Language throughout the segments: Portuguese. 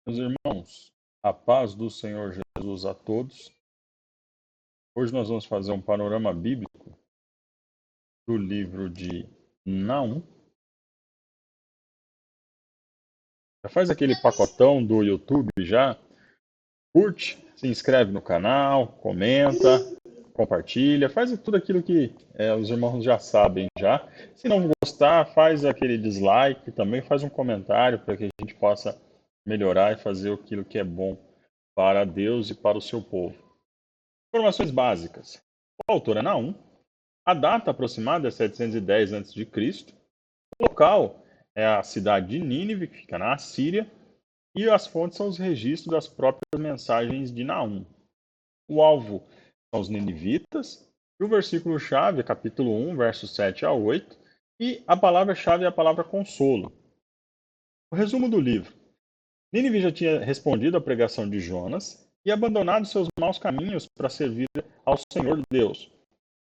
Meus irmãos, a paz do Senhor Jesus a todos. Hoje nós vamos fazer um panorama bíblico do livro de Naum. Já faz aquele pacotão do YouTube já, curte, se inscreve no canal, comenta, compartilha, faz tudo aquilo que os irmãos já sabem já. Se não gostar, faz aquele dislike, também faz um comentário para que a gente possa melhorar e fazer aquilo que é bom para Deus e para o seu povo. Informações básicas. O autor é Naum. A data aproximada é 710 a.C. O local é a cidade de Nínive, que fica na Assíria, e as fontes são os registros das próprias mensagens de Naum. O alvo são os ninivitas, e o versículo-chave é capítulo 1, versos 7 a 8, e a palavra-chave é a palavra consolo. O resumo do livro. Nínive já tinha respondido à pregação de Jonas e abandonado seus maus caminhos para servir ao Senhor Deus.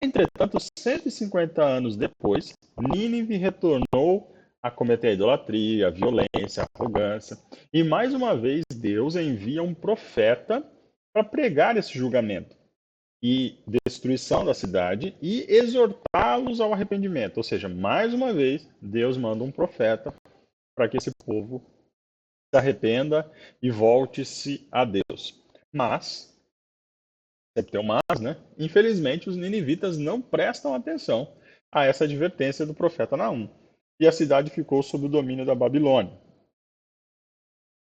Entretanto, 150 anos depois, Nínive retornou a cometer a idolatria, a violência, a arrogância. E mais uma vez, Deus envia um profeta para pregar esse julgamento e destruição da cidade e exortá-los ao arrependimento. Ou seja, mais uma vez, Deus manda um profeta para que esse povo se arrependa e volte-se a Deus. Mas, sempre tem um mas, né? Infelizmente, os ninivitas não prestam atenção a essa advertência do profeta Naum. E a cidade ficou sob o domínio da Babilônia.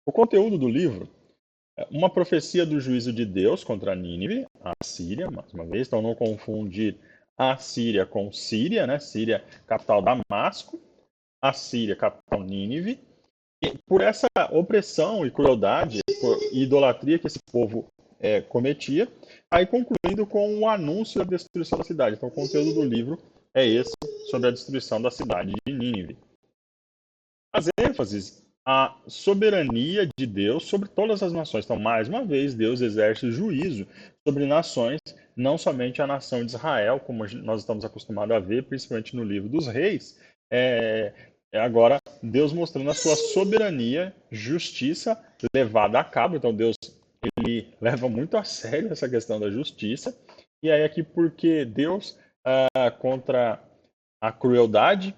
O conteúdo do livro é uma profecia do juízo de Deus contra Nínive, a Síria, mais uma vez, então não confundir a Síria com Síria, né? Síria, capital Damasco, a Síria, capital Nínive. E por essa opressão e crueldade e idolatria que esse povo cometia, aí concluindo com o anúncio da destruição da cidade. Então o conteúdo do livro é esse, sobre a destruição da cidade de Nínive. As ênfases a soberania de Deus sobre todas as nações. Então, mais uma vez, Deus exerce juízo sobre nações, não somente a nação de Israel, como nós estamos acostumados a ver, principalmente no livro dos reis. Agora, Deus mostrando a sua soberania, justiça levada a cabo. Então, Deus ele leva muito a sério essa questão da justiça. E aí aqui porque Deus contra a crueldade,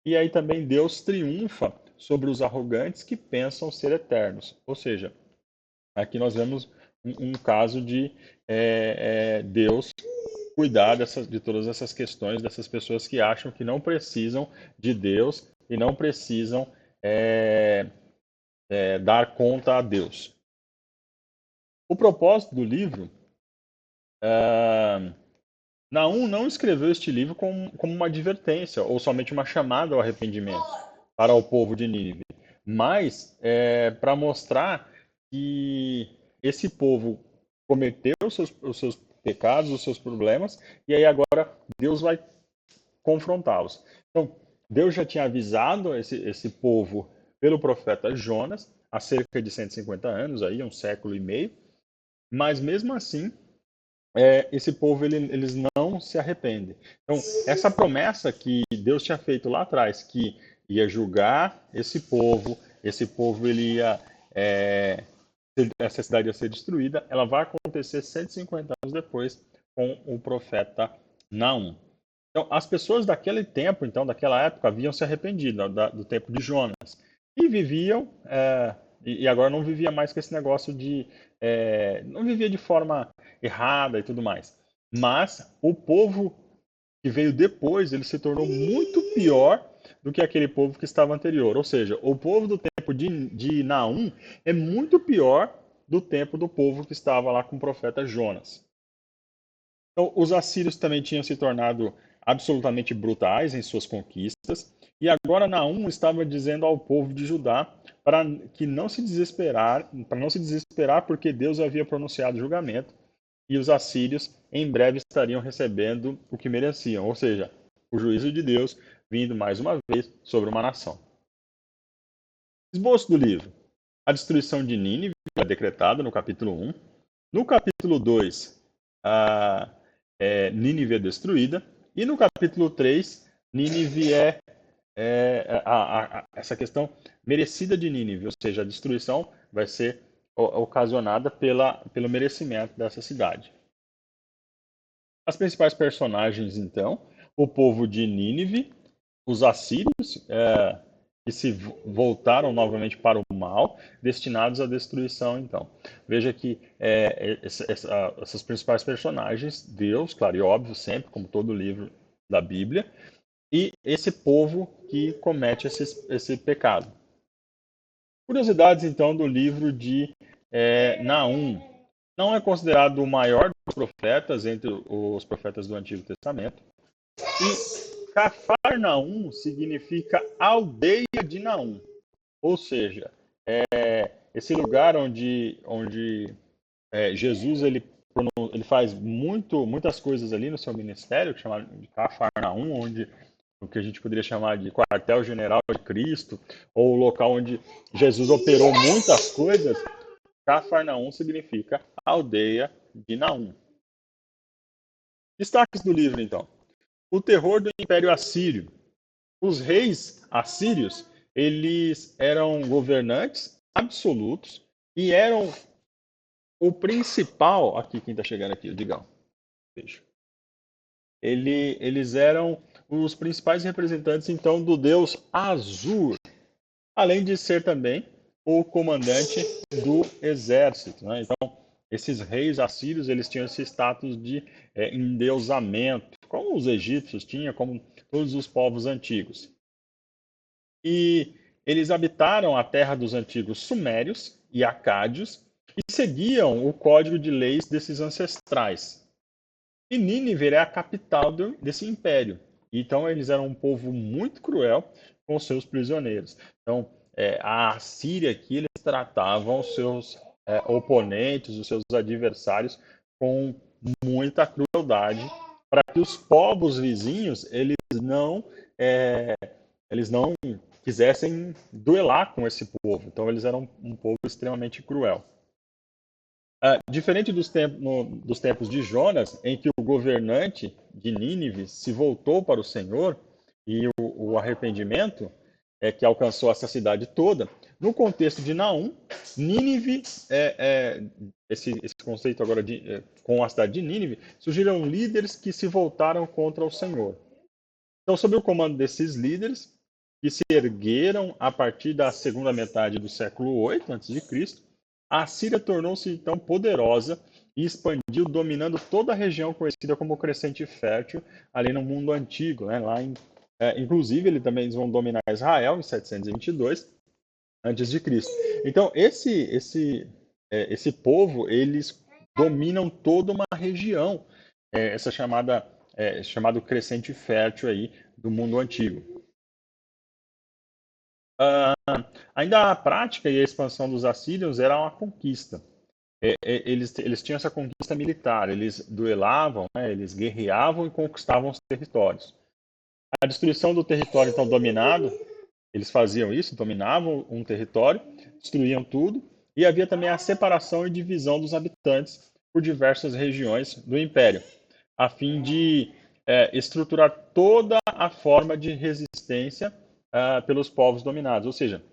e aí também Deus triunfa sobre os arrogantes que pensam ser eternos. Ou seja, aqui nós vemos um caso de Deus cuidar de todas essas questões, dessas pessoas que acham que não precisam de Deus e não precisam dar conta a Deus. O propósito do livro, Naum não escreveu este livro como uma advertência ou somente uma chamada ao arrependimento para o povo de Nínive, mas para mostrar que esse povo cometeu os seus pecados, os seus problemas, e aí agora Deus vai confrontá-los. Então, Deus já tinha avisado esse povo pelo profeta Jonas há cerca de 150 anos, aí, um século e meio, mas mesmo assim, esse povo eles não se arrependem. Então, essa promessa que Deus tinha feito lá atrás, que ia julgar esse povo ele ia, essa cidade ia ser destruída, ela vai acontecer 150 anos depois com o profeta Naum. Então, as pessoas daquele tempo, então, daquela época, haviam se arrependido do tempo de Jonas e viviam, e agora não vivia mais com esse negócio de, não vivia de forma errada e tudo mais. Mas o povo que veio depois, ele se tornou muito pior do que aquele povo que estava anterior. Ou seja, o povo do tempo de Naum é muito pior do tempo do povo que estava lá com o profeta Jonas. Então, os assírios também tinham se tornado absolutamente brutais em suas conquistas, e agora Naum estava dizendo ao povo de Judá para não se desesperar, porque Deus havia pronunciado julgamento e os assírios em breve estariam recebendo o que mereciam, ou seja, o juízo de Deus vindo mais uma vez sobre uma nação. Esboço do livro. A destruição de Nínive é decretada no capítulo 1. No capítulo 2, Nínive é destruída. E no capítulo 3, Nínive essa questão merecida de Nínive, ou seja, a destruição vai ser ocasionada pelo merecimento dessa cidade. As principais personagens, então, o povo de Nínive, os assírios, que se voltaram novamente para o mal, destinados à destruição, então. Veja que essas principais personagens, Deus, claro e óbvio, sempre, como todo livro da Bíblia, e esse povo que comete esse pecado. Curiosidades, então, do livro de Naum. Não é considerado o maior dos profetas entre os profetas do Antigo Testamento. E Cafarnaum significa aldeia de Naum. Ou seja, esse lugar onde Jesus ele faz muitas coisas ali no seu ministério, chamado de Cafarnaum, onde o que a gente poderia chamar de quartel-general de Cristo, ou o local onde Jesus operou muitas coisas. Cafarnaum significa aldeia de Naum. Destaques do livro, então. O terror do Império Assírio. Os reis assírios, eles eram governantes absolutos e eram o principal... Aqui, quem está chegando aqui, o Digão. Beijo. Eles eram os principais representantes, então, do deus Azur, além de ser também o comandante do exército, né? Então, esses reis assírios, eles tinham esse status de endeusamento, como os egípcios tinham, como todos os povos antigos. E eles habitaram a terra dos antigos sumérios e acádios e seguiam o código de leis desses ancestrais. E Nínive é a capital desse império. Então, eles eram um povo muito cruel com seus prisioneiros. Então, a Assíria aqui, eles tratavam os seus oponentes, os seus adversários, com muita crueldade, para que os povos vizinhos eles não quisessem duelar com esse povo. Então, eles eram um povo extremamente cruel. Diferente dos tempos de Jonas, em que o governante de Nínive se voltou para o Senhor e o arrependimento que alcançou essa cidade toda, no contexto de Naum, Nínive, esse conceito agora com a cidade de Nínive, surgiram líderes que se voltaram contra o Senhor. Então, sob o comando desses líderes, que se ergueram a partir da segunda metade do século 8 a.C., a Síria tornou-se então poderosa e expandiu, dominando toda a região conhecida como Crescente Fértil, ali no mundo antigo, né? Inclusive, eles vão dominar Israel em 722 a.C. Então, esse povo, eles dominam toda uma região, essa chamado Crescente Fértil aí do mundo antigo. Ainda a prática e a expansão dos assírios era uma conquista. Eles tinham essa conquista militar, eles duelavam, né, eles guerreavam e conquistavam os territórios. A destruição do território, então, dominado, eles faziam isso, dominavam um território, destruíam tudo, e havia também a separação e divisão dos habitantes por diversas regiões do império, a fim de estruturar toda a forma de resistência pelos povos dominados. Ou seja,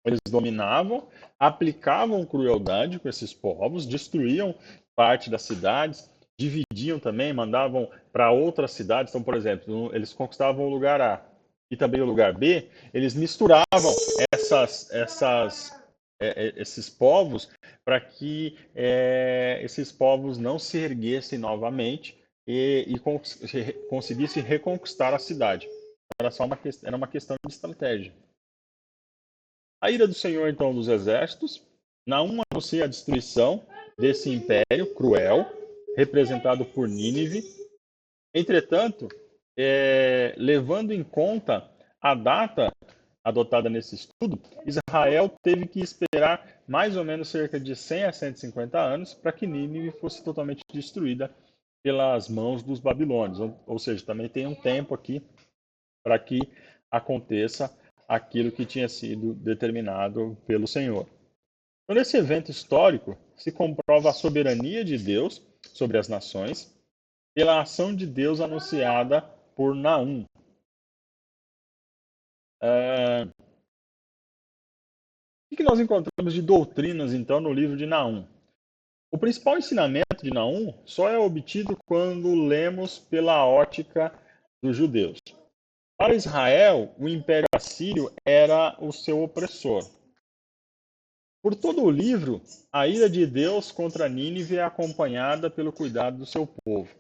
eles dominavam, aplicavam crueldade com esses povos, destruíam parte das cidades, dividiam também, mandavam para outras cidades. Então, por exemplo, eles conquistavam o lugar A e também o lugar B, eles misturavam esses povos para que esses povos não se erguessem novamente e conseguissem reconquistar a cidade. Era uma questão de estratégia. A ira do Senhor, então, dos exércitos, Naum anuncia a destruição desse império cruel, representado por Nínive. Entretanto, levando em conta a data adotada nesse estudo, Israel teve que esperar mais ou menos cerca de 100 a 150 anos para que Nínive fosse totalmente destruída pelas mãos dos babilônios. Ou seja, também tem um tempo aqui para que aconteça aquilo que tinha sido determinado pelo Senhor. Então, nesse evento histórico, se comprova a soberania de Deus sobre as nações pela ação de Deus anunciada por Naum. que nós encontramos de doutrinas, então, no livro de Naum? O principal ensinamento de Naum só é obtido quando lemos pela ótica dos judeus. Para Israel, o Império Assírio era o seu opressor. Por todo o livro, a ira de Deus contra Nínive é acompanhada pelo cuidado do seu povo.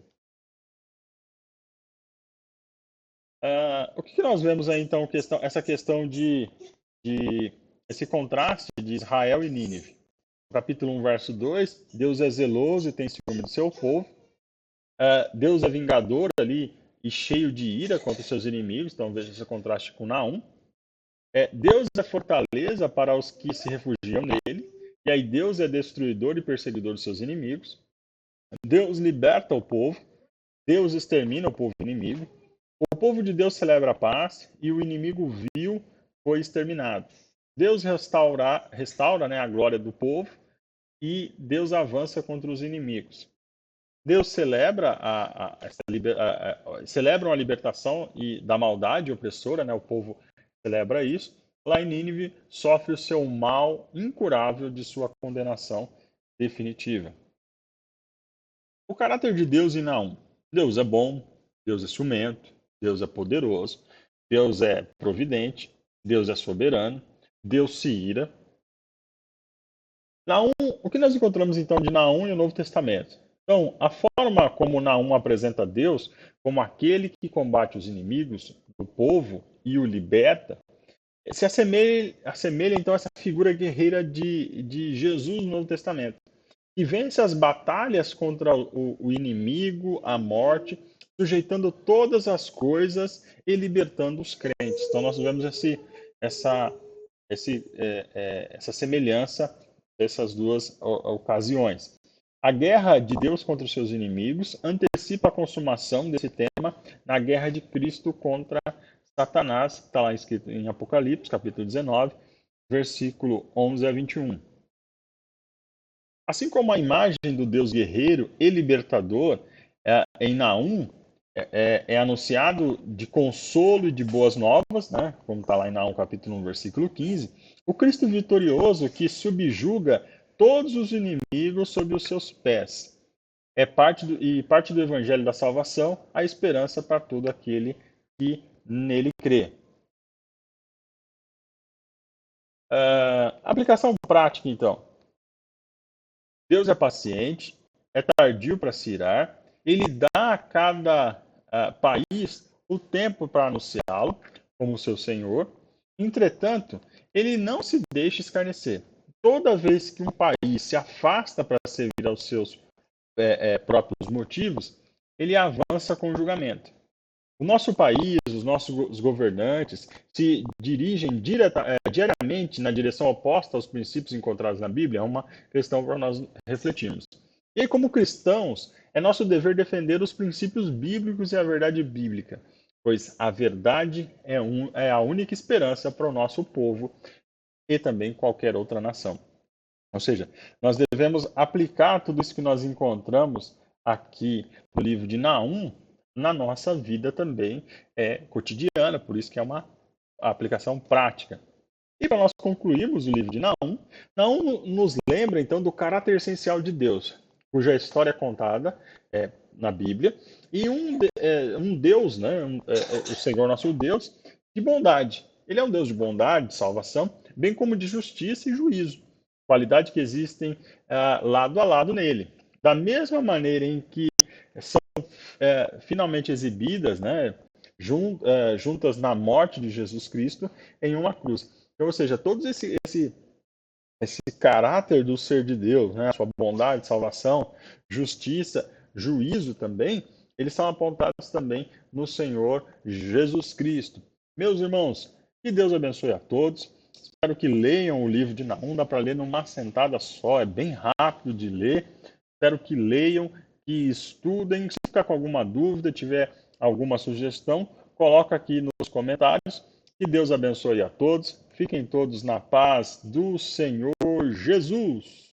O que nós vemos aí, então, essa questão de esse contraste de Israel e Nínive? Capítulo 1, verso 2, Deus é zeloso e tem ciúme do seu povo. Deus é vingador ali e cheio de ira contra os seus inimigos. Então veja esse contraste com Naum. Deus é fortaleza para os que se refugiam nele. E aí Deus é destruidor e perseguidor dos seus inimigos. Deus liberta o povo. Deus extermina o povo inimigo. O povo de Deus celebra a paz e o inimigo vil foi exterminado. Deus restaura, né, a glória do povo e Deus avança contra os inimigos. Deus celebra celebra a libertação da maldade opressora, né? O povo celebra isso. Lá em Nínive, sofre o seu mal incurável de sua condenação definitiva. O caráter de Deus em Naum. Deus é bom, Deus é ciumento, Deus é poderoso, Deus é providente, Deus é soberano, Deus se ira. Naum, o que nós encontramos então de Naum no Novo Testamento? Então, a forma como Naum apresenta Deus como aquele que combate os inimigos do povo e o liberta, se assemelha então a essa figura guerreira de Jesus no Novo Testamento, que vence as batalhas contra o inimigo, a morte, sujeitando todas as coisas e libertando os crentes. Então nós vemos essa semelhança dessas duas ocasiões. A guerra de Deus contra os seus inimigos antecipa a consumação desse tema na guerra de Cristo contra Satanás, que está lá escrito em Apocalipse, capítulo 19, versículo 11 a 21. Assim como a imagem do Deus guerreiro e libertador em Naum é anunciado de consolo e de boas novas, né? Como está lá em Naum capítulo 1, versículo 15, o Cristo vitorioso que subjuga todos os inimigos sob os seus pés. Parte do evangelho da salvação, a esperança para todo aquele que nele crê. Aplicação prática, então. Deus é paciente, é tardio para se irar, ele dá a cada país o tempo para anunciá-lo como seu Senhor. Entretanto, ele não se deixa escarnecer. Toda vez que um país se afasta para servir aos seus próprios motivos, ele avança com o julgamento. O nosso país, os nossos governantes se dirigem diariamente na direção oposta aos princípios encontrados na Bíblia? É uma questão para nós refletirmos. E como cristãos, é nosso dever defender os princípios bíblicos e a verdade bíblica, pois a verdade é a única esperança para o nosso povo e também qualquer outra nação. Ou seja, nós devemos aplicar tudo isso que nós encontramos aqui no livro de Naum na nossa vida também cotidiana, por isso que é uma aplicação prática. E para nós concluirmos o livro de Naum, Naum nos lembra então do caráter essencial de Deus, cuja história é contada na Bíblia, e um Deus, né, o Senhor nosso Deus, de bondade. Ele é um Deus de bondade, de salvação, bem como de justiça e juízo, qualidade que existem lado a lado nele. Da mesma maneira em que são finalmente exibidas, né, juntas na morte de Jesus Cristo em uma cruz. Então, ou seja, todo esse caráter do ser de Deus, né, a sua bondade, salvação, justiça, juízo também, eles são apontados também no Senhor Jesus Cristo. Meus irmãos, que Deus abençoe a todos. Espero que leiam o livro de Naum, dá para ler numa sentada só, é bem rápido de ler. Espero que leiam, que estudem. Se ficar com alguma dúvida, tiver alguma sugestão, coloca aqui nos comentários. Que Deus abençoe a todos. Fiquem todos na paz do Senhor Jesus.